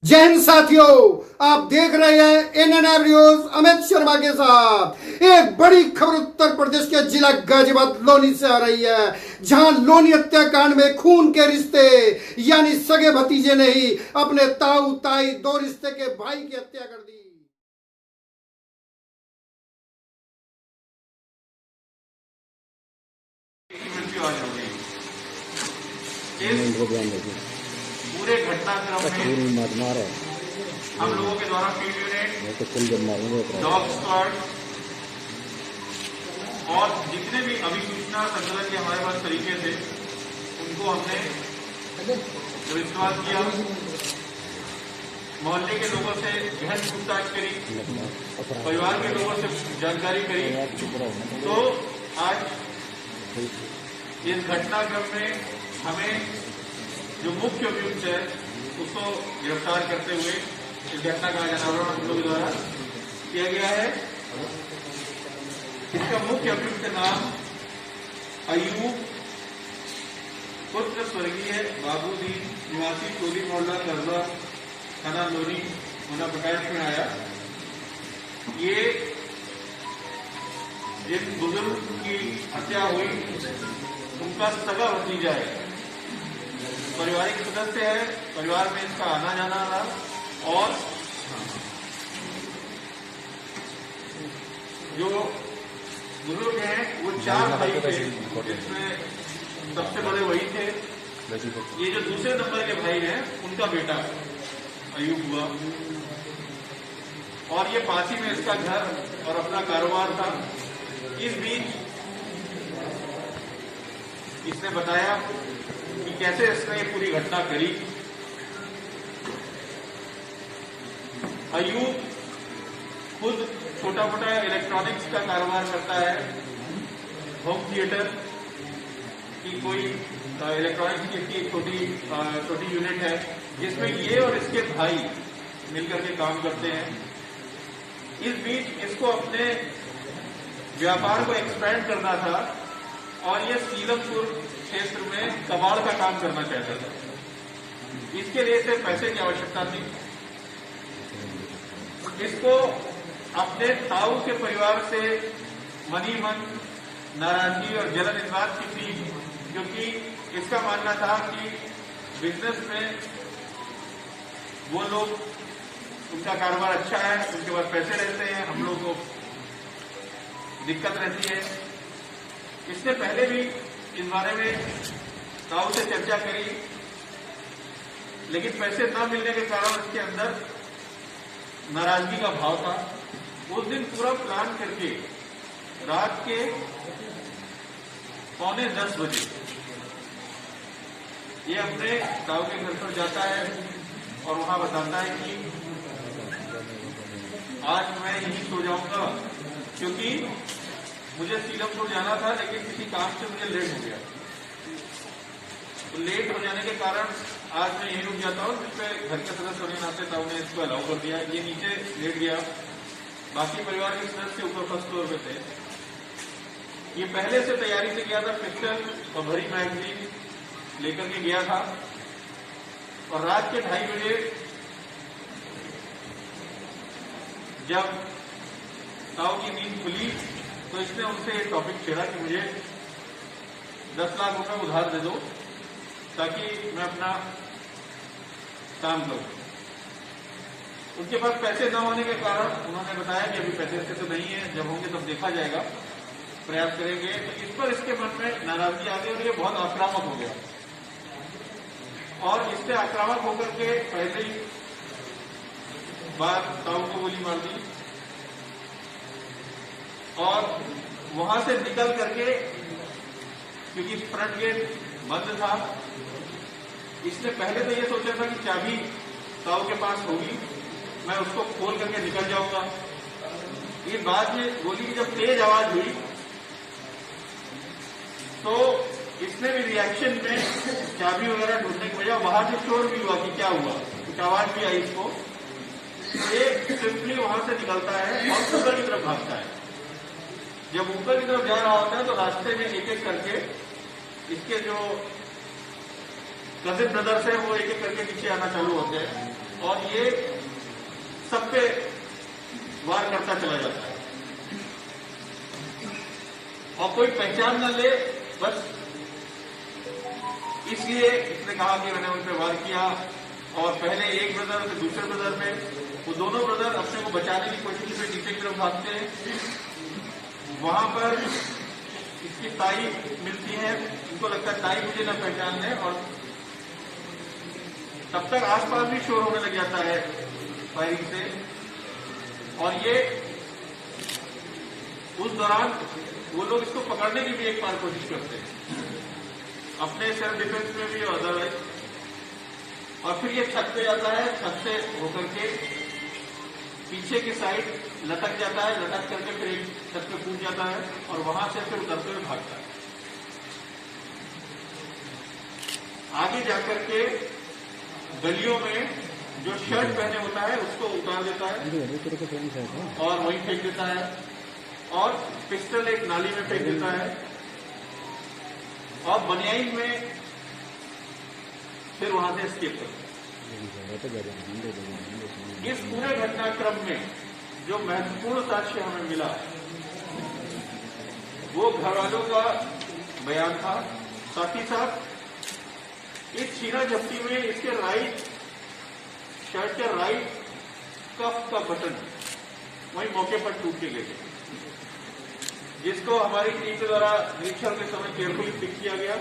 जय हिंद साथियों, आप देख रहे हैं एनएनआर न्यूज अमित शर्मा के साथ। एक बड़ी खबर उत्तर प्रदेश के जिला गाजियाबाद लोनी से आ रही है, जहां लोनी हत्याकांड में खून के रिश्ते यानी सगे भतीजे ने ही अपने ताऊ ताई दो रिश्ते के भाई की हत्या कर दी। पूरे घटनाक्रम में हम लोगों के द्वारा फील्ड यूनिट, डॉग स्क्वाड और जितने भी अभिसूचना संकलन के हमारे पास तरीके थे, उनको हमने विश्वास किया। मोहल्ले के लोगों से गहन पूछताछ करी, परिवार के लोगों से जानकारी करी, तो आज इस घटनाक्रम में हमें जो मुख्य अभियुक्त है उसको गिरफ्तार करते हुए इस घटना का अनावरण हम लोगों द्वारा किया गया है। इसका मुख्य अभियुक्त नाम अयूब पुत्र स्वर्गीय बाबूदीन निवासी टोली मोहल्ला करजा थाना लोनी होना प्रकाश में आया। ये जिन बुजुर्ग की हत्या हुई उनका सगा भतीजा है, पारिवारिक सदस्य है, परिवार में इसका आना जाना रहा। और जो बुजुर्ग हैं वो 4 भाई थे, जिसमें सबसे बड़े वही थे। ये जो दूसरे नंबर के भाई हैं उनका बेटा अयूब हुआ, और ये पासी में इसका घर और अपना कारोबार था। इस बीच इसने बताया कि कैसे इसने ये पूरी घटना करी। अयूब खुद छोटा मोटा इलेक्ट्रॉनिक्स का कारोबार करता है, होम थिएटर की कोई इलेक्ट्रॉनिक्स की छोटी यूनिट है, जिसमें ये और इसके भाई मिलकर के काम करते हैं। इस बीच इसको अपने व्यापार को एक्सपेंड करना था और ये सीलमपुर क्षेत्र में कबाड़ का काम करना चाहता था। इसके लिए इसे पैसे की आवश्यकता थी। इसको अपने ताऊ के परिवार से मनी मन नाराजगी और जलन इस बात की थी, क्योंकि इसका मानना था कि बिजनेस में वो लोग, उनका कारोबार अच्छा है, उनके पास पैसे रहते हैं, हम लोग को दिक्कत रहती है। इसने पहले भी इस बारे में ताऊ से चर्चा करी, लेकिन पैसे न मिलने के कारण इसके अंदर नाराजगी का भाव था। उस दिन पूरा प्लान करके रात के 9:45 बजे ये अपने ताऊ के घर पर जाता है और वहां बताता है कि आज मैं यहीं सो जाऊंगा, क्योंकि मुझे सीलमपुर जाना था, लेकिन किसी काम से मुझे लेट हो गया। तो लेट हो जाने के कारण आज मैं यहीं रुक जाता हूँ। जिसपे घर के सदस्य होने नाते ताऊ ने इसको अलाउ कर दिया। ये नीचे लेट गया, बाकी परिवार के सदस्य ऊपर फर्स्ट फ्लोर पे थे। ये पहले से तैयारी से गया था, पिस्टल और भरी मैगजीन लेकर के गया था। और रात के 2:30 बजे जब ताऊ की नींद खुली तो इसने उनसे एक टॉपिक छेड़ा कि मुझे 10 लाख रुपए उधार दे दो ताकि मैं अपना काम करूं। उनके पास पैसे न होने के कारण उन्होंने बताया कि अभी पैसे तो नहीं है, जब होंगे तब देखा जाएगा, प्रयास करेंगे। तो इस पर इसके मन में नाराजगी आ गई और ये बहुत आक्रामक हो गया। और इससे आक्रामक होकर के पहले ही बार ताऊ को गोली मार दी और वहां से निकल करके, क्योंकि फ्रंट गेट बंद था, इसने पहले तो ये सोचा था कि चाबी ताऊ के पास होगी, मैं उसको खोल करके निकल जाऊंगा। ये बाद में गोली की जब तेज आवाज हुई तो इसने भी रिएक्शन में चाबी वगैरह ढूंढने की बजाय बाहर से शोर भी हुआ कि क्या हुआ, कुछ आवाज भी आई इसको। ये सिंपली वहां से निकलता है और ऊपर की तरफ भागता है। जब ऊपर की तरफ जा रहा होता है तो रास्ते में एक एक करके इसके जो कजिन ब्रदर्स है वो एक एक करके नीचे आना चालू होते हैं। और ये सब पे वार करता चला जाता है और कोई पहचान न ले, बस इसलिए इसने कहा कि मैंने उन पर वार किया। और पहले एक ब्रदर फिर दूसरे ब्रदर पे, वो दोनों ब्रदर अपने को बचाने की कोशिश में नीचे की तरफ भागते हैं। वहां पर इसकी ताई मिलती है, इनको लगता है ताई मुझे न पहचान ले, और तब तक आसपास भी शोर होने लग जाता है फायरिंग से। और ये उस दौरान वो लोग इसको पकड़ने की भी एक बार कोशिश करते हैं, अपने सेल्फ डिफेंस में भी और अदरवाइज। और फिर ये छत पे जाता है, छत से होकर के पीछे की साइड लटक जाता है, लटक करके फिर एक छत पे कूद जाता है और वहां से फिर उतरते हुए भागता है। आगे जाकर के गलियों में जो शर्ट पहने होता है उसको उतार देता है और वहीं फेंक देता है, और पिस्टल एक नाली में फेंक देता है, और बनियाइन में फिर वहां से एस्केप करता है। इस पूरे घटनाक्रम में जो महत्वपूर्ण साक्ष्य हमें मिला वो घर वालों का बयान था। साथ ही साथ इस छीना झपटी में इसके राइट शर्ट के राइट कफ का बटन वही मौके पर टूट के गिर गया, जिसको हमारी टीम के द्वारा निरीक्षण के समय केयरफुली पिक किया गया।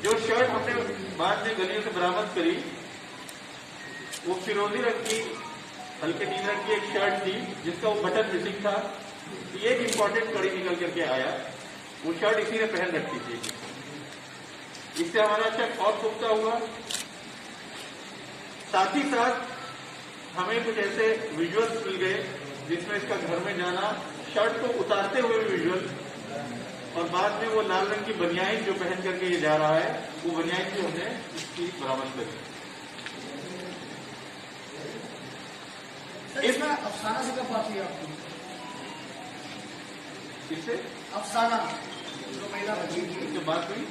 जो शर्ट हमने बाद में गलियों से बरामद करी वो फिरोजी रंग की, हल्के नीले रंग की एक शर्ट थी जिसका वो बटन मिसिंग था। ये एक इंपॉर्टेंट कड़ी निकल करके आया, वो शर्ट इसी ने पहन रखी थी। इससे हमारा शक और पुख्ता हुआ। साथ ही साथ हमें कुछ ऐसे विजुअल्स मिल गए जिसमें इसका घर में जाना, शर्ट को उतारते हुए विजुअल, और बाद में वो लाल रंग की बनियाइन जो पहन करके ये जा रहा है, वो बनियाइन भी हमने इसकी बरामद करी। इसमें अफसाना से कब बात हुई आपकी? इससे अफसाना जो महिला बची थी, इससे बात हुई।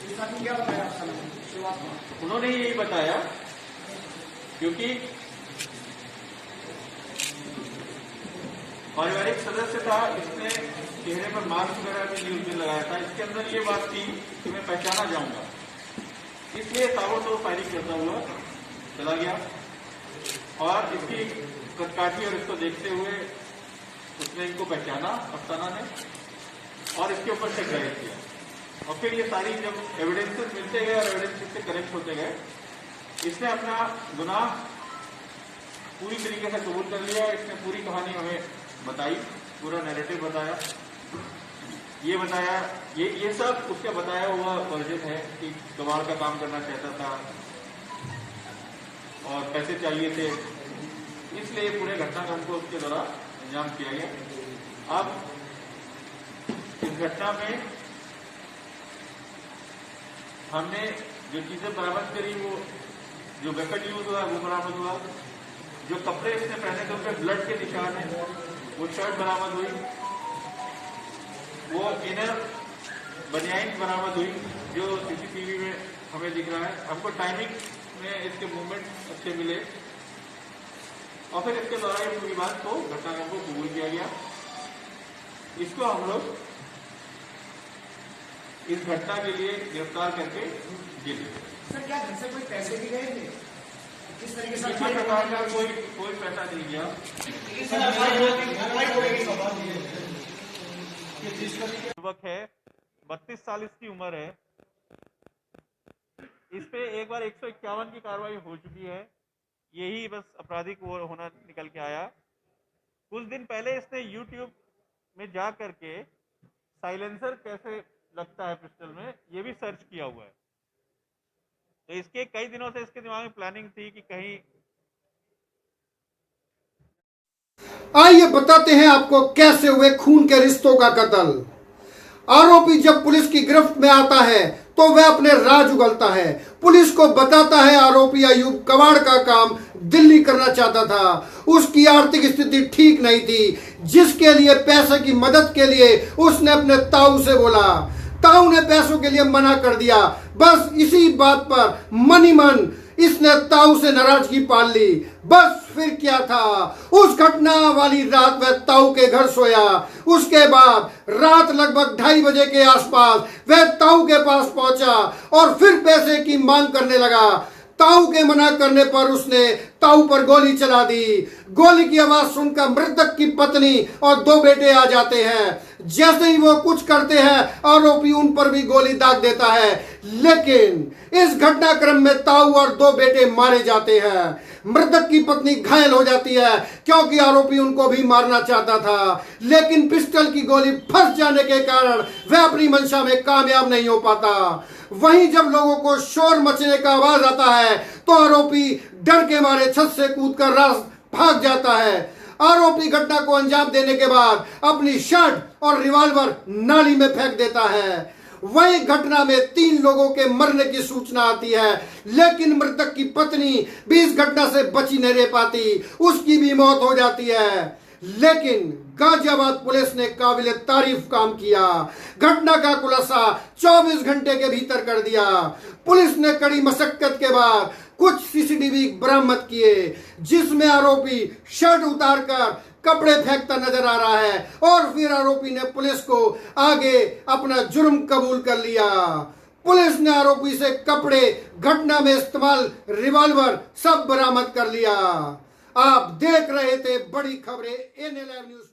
इस बात में क्या बताया अफसाना ने शुरुआत में? उन्होंने यही बताया, क्योंकि पारिवारिक सदस्य था, इसने चेहरे पर मास्क वगैरह भी न्यूज में लगाया था। इसके अंदर ये बात थी कि मैं पहचाना जाऊंगा, इसलिए ताबड़तोड़ फायरिंग करता हुआ चला गया। और इसकी कटकाठी और इसको देखते हुए उसने इनको पहचाना अफसाना ने, और इसके ऊपर शक जाहिर किया। और फिर ये सारी जब एविडेंसेस मिलते गए और एविडेंसेस से कनेक्ट होते गए, इसने अपना गुनाह पूरी तरीके से कबूल कर लिया। इसने पूरी कहानी हमें बताई, पूरा नैरेटिव बताया। ये बताया, ये सब उसका बताया हुआ वर्जन है कि कबाड़ का काम करना चाहता था और पैसे चाहिए थे, इसलिए पूरे घटनाक्रम को उसके द्वारा अंजाम किया गया। अब इस घटना में हमने जो चीजें बरामद करी, वो जो वेपन यूज हुआ वो बरामद हुआ। जो कपड़े इसने पहने थे उन पर ब्लड के निशान है, वो शर्ट बरामद हुई। वो इनर बनियाइन बरामद हुई जो सीसीटीवी में हमें दिख रहा है। हमको टाइमिंग में इसके मूवमेंट अच्छे मिले, और फिर इसके द्वारा ये पूरी बात को घटनाक्रम को कबूल किया गया। इसको हम लोग इस घटना के लिए गिरफ्तार करके जेल। सर क्या घर से कोई पैसे भी गए थे? किस तरीके से किसी प्रकार का कोई पैसा नहीं गया। युवक है, 32 साल इसकी उम्र है। इस पे एक बार 151 की कार्रवाई हो चुकी है। यही बस आपराधिक वो होना निकल के आया। कुछ दिन पहले इसने YouTube में जा करके साइलेंसर कैसे लगता है पिस्टल में, ये भी सर्च किया हुआ है। तो इसके कई दिनों से इसके दिमाग में प्लानिंग थी कि कहीं। आइए बताते हैं आपको कैसे हुए खून के रिश्तों का कत्ल। आरोपी जब पुलिस की गिरफ्त में आता है तो वह अपने राज उगलता है। पुलिस को बताता है आरोपी अयूब कबाड़ का काम दिल्ली करना चाहता था। उसकी आर्थिक स्थिति ठीक नहीं थी, जिसके लिए पैसे की मदद के लिए उसने अपने ताऊ से बोला। ताऊ ने पैसों के लिए मना कर दिया। बस इसी बात पर मन ही मन इसने ताऊ से नाराजगी पाल ली। बस फिर क्या था, उस घटना वाली रात वह ताऊ के घर सोया। उसके बाद रात लगभग 2:30 बजे के आसपास वह ताऊ के पास पहुंचा और फिर पैसे की मांग करने लगा। ताऊ के मना करने पर उसने ताऊ पर गोली चला दी। गोली की आवाज सुनकर मृतक की पत्नी और 2 बेटे आ जाते हैं। जैसे ही वो कुछ करते हैं आरोपी उन पर भी गोली दाग देता है, लेकिन इस घटनाक्रम में ताऊ और 2 बेटे मारे जाते हैं। मृतक की पत्नी घायल हो जाती है क्योंकि आरोपी उनको भी मारना चाहता था, लेकिन पिस्टल की गोली फंस जाने के कारण वह अपनी मंशा में कामयाब नहीं हो पाता। वहीं जब लोगों को शोर मचने का आवाज आता है तो आरोपी डर के मारे छत से कूदकर रास भाग जाता है। आरोपी घटना को अंजाम देने के बाद अपनी शर्ट और रिवॉल्वर नाली में फेंक देता है। वही घटना में 3 लोगों के मरने की सूचना आती है, लेकिन मृतक की पत्नी भी इस घटना से बची नहीं रह पाती, उसकी भी मौत हो जाती है। लेकिन गाजियाबाद पुलिस ने काबिले तारीफ काम किया। घटना का खुलासा 24 घंटे के भीतर कर दिया। पुलिस ने कड़ी मशक्कत के बाद कुछ सीसीटीवी बरामद किए, जिसमें आरोपी शर्ट उतारकर कपड़े फेंकता नजर आ रहा है और फिर आरोपी ने पुलिस को आगे अपना जुर्म कबूल कर लिया। पुलिस ने आरोपी से कपड़े, घटना में इस्तेमाल रिवॉल्वर सब बरामद कर लिया। आप देख रहे थे बड़ी खबरें NLive न्यूज।